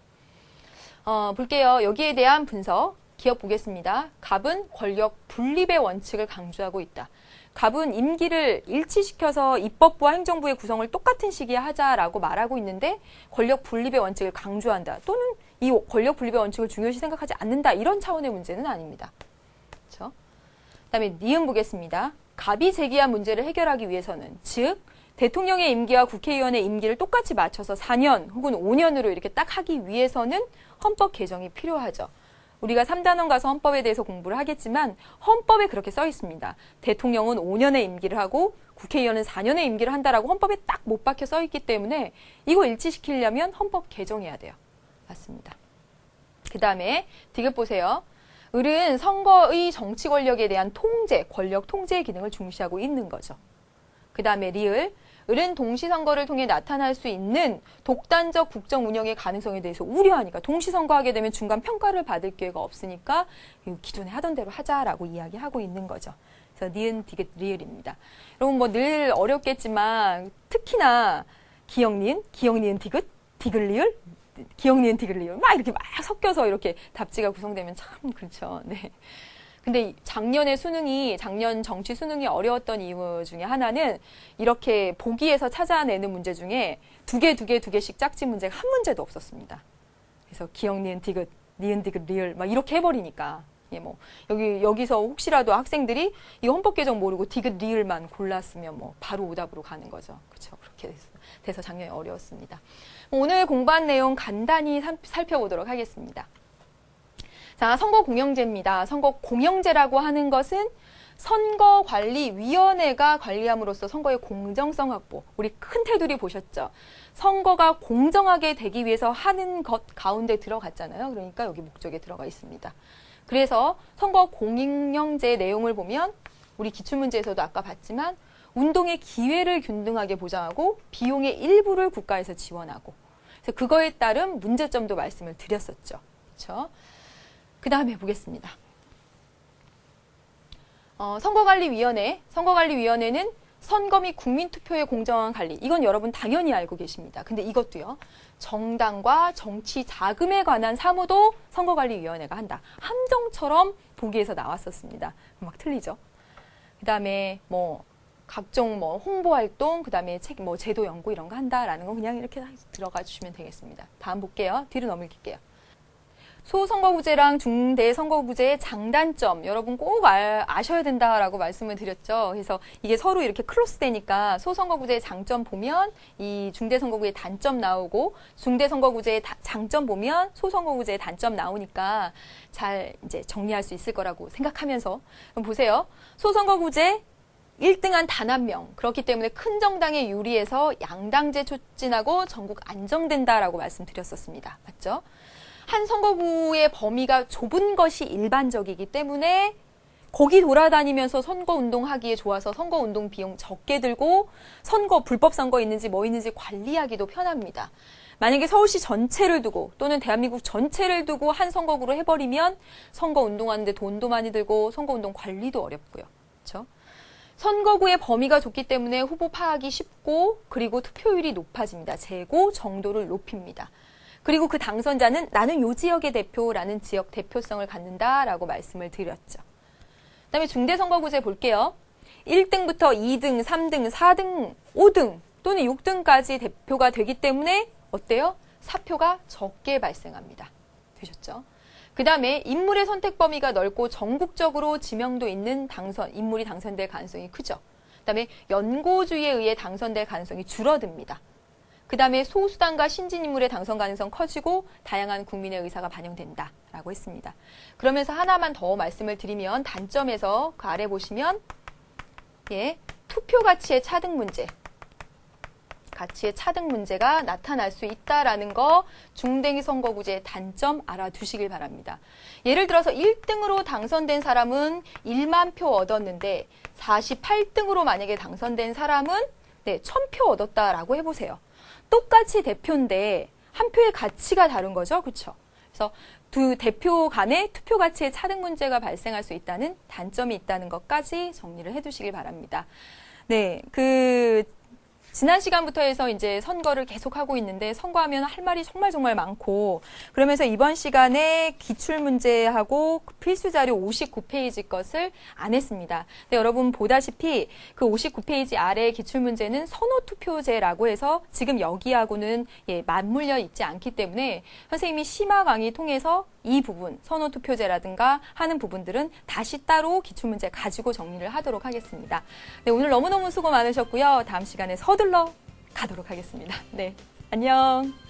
Speaker 1: 볼게요. 여기에 대한 분석, 기억 보겠습니다. 갑은 권력 분립의 원칙을 강조하고 있다. 갑은 임기를 일치시켜서 입법부와 행정부의 구성을 똑같은 시기에 하자라고 말하고 있는데 권력 분립의 원칙을 강조한다. 또는 이 권력 분립의 원칙을 중요시 생각하지 않는다. 이런 차원의 문제는 아닙니다. 그렇죠? 그다음에 니은 보겠습니다. 갑이 제기한 문제를 해결하기 위해서는 즉 대통령의 임기와 국회의원의 임기를 똑같이 맞춰서 4년 혹은 5년으로 이렇게 딱 하기 위해서는 헌법 개정이 필요하죠. 우리가 3단원 가서 헌법에 대해서 공부를 하겠지만 헌법에 그렇게 써 있습니다. 대통령은 5년의 임기를 하고 국회의원은 4년의 임기를 한다라고 헌법에 딱 못 박혀 써 있기 때문에 이거 일치시키려면 헌법 개정해야 돼요. 맞습니다. 그 다음에 디귿 보세요. 을은 선거의 정치 권력에 대한 통제, 권력 통제의 기능을 중시하고 있는 거죠. 그 다음에 리을. 을은 동시선거를 통해 나타날 수 있는 독단적 국정 운영의 가능성에 대해서 우려하니까 동시선거하게 되면 중간 평가를 받을 기회가 없으니까 기존에 하던 대로 하자라고 이야기하고 있는 거죠. 그래서 니은, 디귿, 리을입니다. 여러분 뭐 늘 어렵겠지만 특히나 기역니은, 기역니은, 디귿, 디귿, 리을, 기역니은, 디귿, 리을 막 이렇게 막 섞여서 이렇게 답지가 구성되면 참 그렇죠. 네. 근데 작년 정치 수능이 어려웠던 이유 중에 하나는 이렇게 보기에서 찾아내는 문제 중에 두 개씩 짝짓 문제가 한 문제도 없었습니다. 그래서 기역, 니은, 디귿, 니은, 디귿, 리을 막 이렇게 해버리니까 예, 뭐 여기서 혹시라도 학생들이 이 헌법 개정 모르고 디귿, 리을만 골랐으면 뭐 바로 오답으로 가는 거죠. 그렇죠? 그렇게 돼서 작년에 어려웠습니다. 오늘 공부한 내용 간단히 살펴보도록 하겠습니다. 자, 선거공영제입니다. 선거공영제라고 하는 것은 선거관리위원회가 관리함으로써 선거의 공정성 확보. 우리 큰 테두리 보셨죠? 선거가 공정하게 되기 위해서 하는 것 가운데 들어갔잖아요. 그러니까 여기 목적에 들어가 있습니다. 그래서 선거공영제 내용을 보면 우리 기출문제에서도 아까 봤지만 운동의 기회를 균등하게 보장하고 비용의 일부를 국가에서 지원하고 그래서 그거에 따른 문제점도 말씀을 드렸었죠. 그렇죠? 그 다음에 보겠습니다. 선거관리위원회는 선거 및 국민투표의 공정한 관리. 이건 여러분 당연히 알고 계십니다. 근데 이것도요. 정당과 정치 자금에 관한 사무도 선거관리위원회가 한다. 함정처럼 보기에서 나왔었습니다. 막 틀리죠. 그 다음에 각종 홍보 활동, 그 다음에 제도 연구 이런 거 한다라는 거 그냥 이렇게 들어가 주시면 되겠습니다. 다음 볼게요. 뒤로 넘길게요. 소선거구제랑 중대선거구제의 장단점 여러분 꼭 아셔야 된다라고 말씀을 드렸죠. 그래서 이게 서로 이렇게 클로스되니까 소선거구제의 장점 보면 이 중대선거구제의 단점 나오고 중대선거구제의 장점 보면 소선거구제의 단점 나오니까 잘 이제 정리할 수 있을 거라고 생각하면서 그럼 보세요. 소선거구제 1등한 단 한 명. 그렇기 때문에 큰 정당에 유리해서 양당제 촉진하고 전국 안정된다라고 말씀드렸었습니다. 맞죠? 한 선거구의 범위가 좁은 것이 일반적이기 때문에 거기 돌아다니면서 선거운동하기에 좋아서 선거운동 비용 적게 들고 불법 선거 있는지 뭐 있는지 관리하기도 편합니다. 만약에 서울시 전체를 두고 또는 대한민국 전체를 두고 한 선거구로 해버리면 선거운동하는데 돈도 많이 들고 선거운동 관리도 어렵고요. 그렇죠? 선거구의 범위가 좁기 때문에 후보 파악이 쉽고 그리고 투표율이 높아집니다. 재고 정도를 높입니다. 그리고 그 당선자는 나는 요 지역의 대표라는 지역 대표성을 갖는다라고 말씀을 드렸죠. 그다음에 중대선거구제 볼게요. 1등부터 2등, 3등, 4등, 5등 또는 6등까지 대표가 되기 때문에 어때요? 사표가 적게 발생합니다. 되셨죠? 그 다음에 인물의 선택 범위가 넓고 전국적으로 지명도 있는 인물이 당선될 가능성이 크죠. 그 다음에 연고주의에 의해 당선될 가능성이 줄어듭니다. 그 다음에 소수당과 신진 인물의 당선 가능성 커지고 다양한 국민의 의사가 반영된다라고 했습니다. 그러면서 하나만 더 말씀을 드리면 단점에서 그 아래 보시면 투표 가치의 차등 문제가 나타날 수 있다라는 거 중대선거구제의 단점 알아두시길 바랍니다. 예를 들어서 1등으로 당선된 사람은 1만 표 얻었는데 48등으로 만약에 당선된 사람은 1000표 얻었다라고 해보세요. 똑같이 대표인데 한 표의 가치가 다른 거죠. 그렇죠? 그래서 두 대표 간의 투표 가치의 차등 문제가 발생할 수 있다는 단점이 있다는 것까지 정리를 해두시길 바랍니다. 네, 지난 시간부터 해서 이제 선거를 계속하고 있는데 선거하면 할 말이 정말 많고 그러면서 이번 시간에 기출문제하고 필수 자료 59페이지 것을 안 했습니다. 근데 여러분 보다시피 그 59페이지 아래 기출문제는 선호투표제라고 해서 지금 여기하고는 맞물려 있지 않기 때문에 선생님이 심화 강의 통해서 이 부분, 선호투표제라든가 하는 부분들은 다시 따로 기출문제 가지고 정리를 하도록 하겠습니다. 네, 오늘 너무너무 수고 많으셨고요. 다음 시간에 서둘러 가도록 하겠습니다. 네, 안녕.